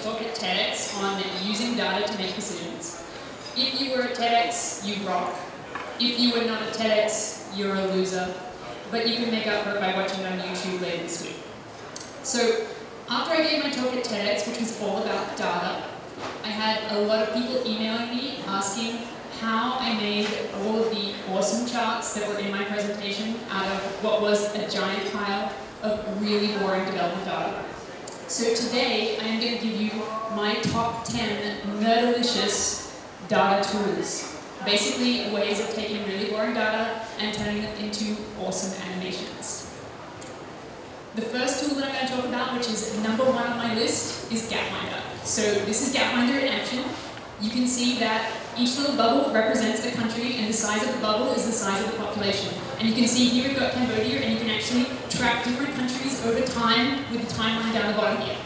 talk at TEDx on using data to make decisions. If you were at TEDx, you rock. If you were not at TEDx, you're a loser. But you can make up for it by watching it on YouTube later this week. So, after I gave my talk at TEDx, which was all about data, I had a lot of people emailing me asking how I made all of the awesome charts that were in my presentation out of what was a giant pile of really boring development data. So today, I am going to give you my top 10 nerdalicious data tools. Basically, ways of taking really boring data and turning them into awesome animations. The first tool that I'm going to talk about, which is number 1 on my list, is Gapminder. So this is Gapminder in action. You can see that each little bubble represents a country, and the size of the bubble is the size of the population. And you can see here we've got Cambodia, and you can actually track different countries over time with the timeline down the bottom here.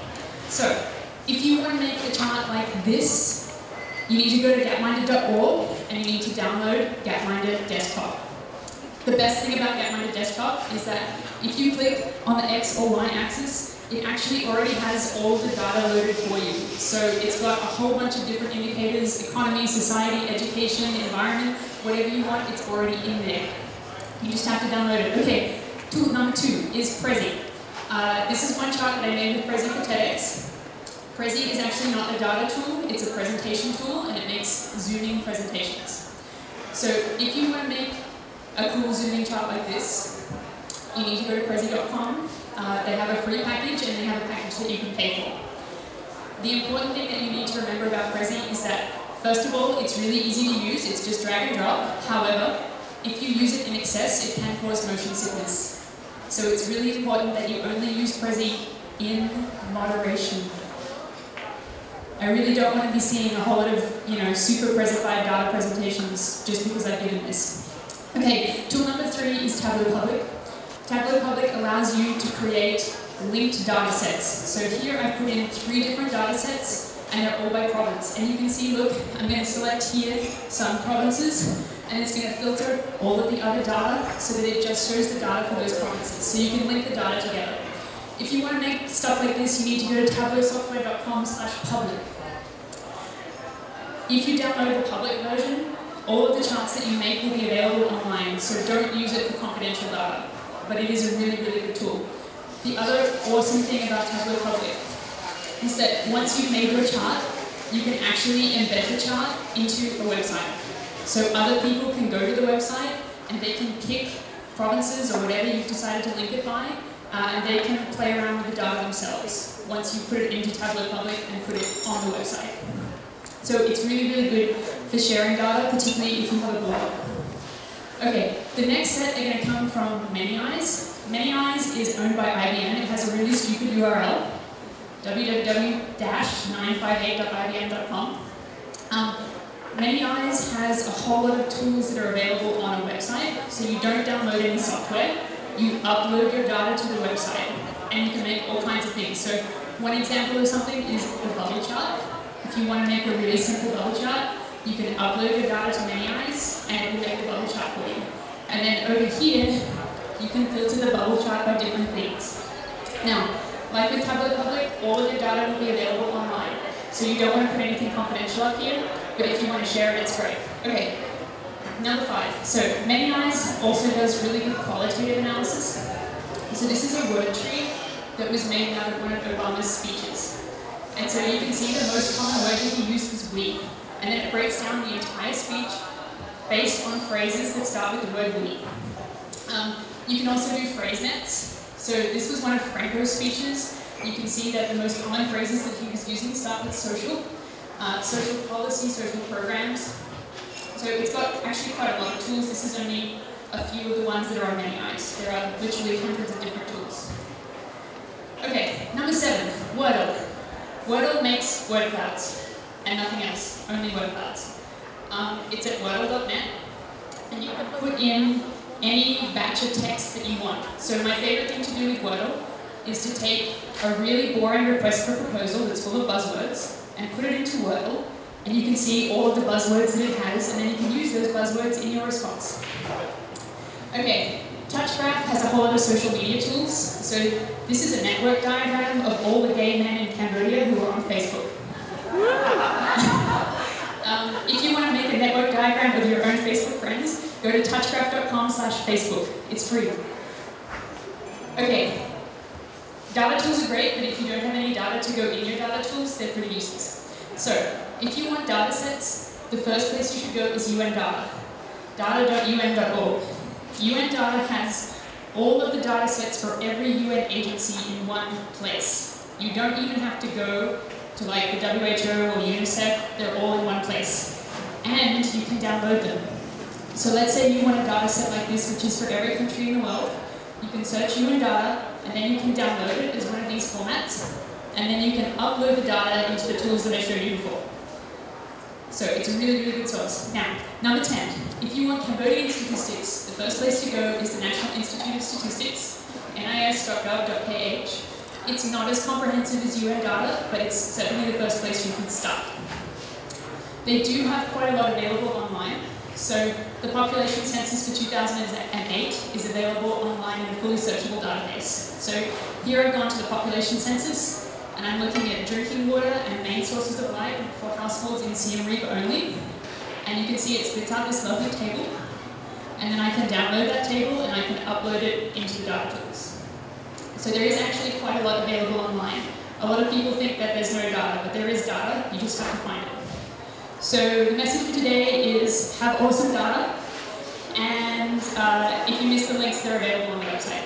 So, if you want to make a chart like this, you need to go to gapminder.org, and you need to download Gapminder Desktop. The best thing about Gapminder Desktop is that if you click on the X or Y axis, it actually already has all the data loaded for you. So it's got a whole bunch of different indicators: economy, society, education, environment, whatever you want, it's already in there. You just have to download it. Okay, tool number 2 is Prezi. This is one chart that I made with Prezi for TEDx. Prezi is actually not a data tool, it's a presentation tool, and it makes zooming presentations. So if you want to make a cool zooming chart like this, you need to go to Prezi.com. They have a free package, and they have a package that you can pay for. The important thing that you need to remember about Prezi is that, first of all, it's really easy to use, it's just drag and drop. However, if you use it in excess, it can cause motion sickness. So it's really important that you only use Prezi in moderation. I really don't want to be seeing a whole lot of, super Prezified data presentations just because I've given this. Okay, tool number 3 is Tableau Public. Tableau Public allows you to create linked data sets. So here I've put in 3 different data sets, and they're all by province. And you can see, look, I'm going to select here some provinces, and it's going to filter all of the other data so that it just shows the data for those provinces. So you can link the data together. If you want to make stuff like this, you need to go to tableausoftware.com/public. If you download the public version, all of the charts that you make will be available online, so don't use it for confidential data. But it is a really, really good tool. The other awesome thing about Tableau Public is that once you've made your chart, you can actually embed the chart into a website. So other people can go to the website and they can pick provinces or whatever you've decided to link it by, and they can play around with the data themselves once you put it into Tableau Public and put it on the website. So it's really, really good for sharing data, particularly if you have a blog. Okay, the next set are going to come from Many Eyes. Many Eyes is owned by IBM. It has a really stupid URL, www-958.ibm.com. Many Eyes has a whole lot of tools that are available on a website, so you don't download any software. You upload your data to the website, and you can make all kinds of things. So one example of something is the bubble chart. If you want to make a really simple bubble chart, you can upload your data to Many Eyes, and it will make the bubble chart for you. And then over here, you can filter the bubble chart by different things. Now, like with Tableau Public, all of your data will be available online. So you don't want to put anything confidential up here, but if you want to share it, it's great. Okay, number 5. So Many Eyes also does really good qualitative analysis. So this is a word tree that was made out of one of Obama's speeches. And so you can see the most common word that he used was we. And then it breaks down the entire speech based on phrases that start with the word we. You can also do phrase nets. So this was one of Franco's speeches. You can see that the most common phrases that he was using start with social, social policy, social programs. So it's got actually quite a lot of tools. This is only a few of the ones that are on Many Eyes. There are literally hundreds of different tools. Okay, number 7, Wordle. Wordle makes word clouds and nothing else, only word clouds. It's at wordle.net, and you can put in any batch of text that you want. So my favorite thing to do with Wordle is to take a really boring request for proposal that's full of buzzwords and put it into Wordle, and you can see all of the buzzwords that it has, and then you can use those buzzwords in your response. Okay, Touchgraph has a whole lot of social media tools. So this is a network diagram of all the gay men in Cambodia who are on Facebook. go to touchgraph.com/Facebook. It's free. Okay, data tools are great, but if you don't have any data to go in your data tools, they're pretty useless. So, if you want data sets, the first place you should go is UN Data, data.un.org. UN Data has all of the data sets for every UN agency in one place. You don't even have to go to like the WHO or UNICEF, they're all in one place. And you can download them. So let's say you want a data set like this, which is for every country in the world. You can search UN Data, and then you can download it as one of these formats, and then you can upload the data into the tools that I showed you before. So it's a really, really good source. Now, number 10, if you want Cambodian statistics, the first place to go is the National Institute of Statistics, nis.gov.kh. It's not as comprehensive as UN Data, but it's certainly the first place you can start. They do have quite a lot available online. So the population census for 2008 is available online in a fully searchable database. So here I've gone to the population census, and I'm looking at drinking water and main sources of light for households in Siem Reap only. And you can see it spits out this lovely table. And then I can download that table and I can upload it into the data tools. So there is actually quite a lot available online. A lot of people think that there's no data, but there is data, you just have to find it. So the message for today is have awesome data, and if you miss the links, they're available on the website.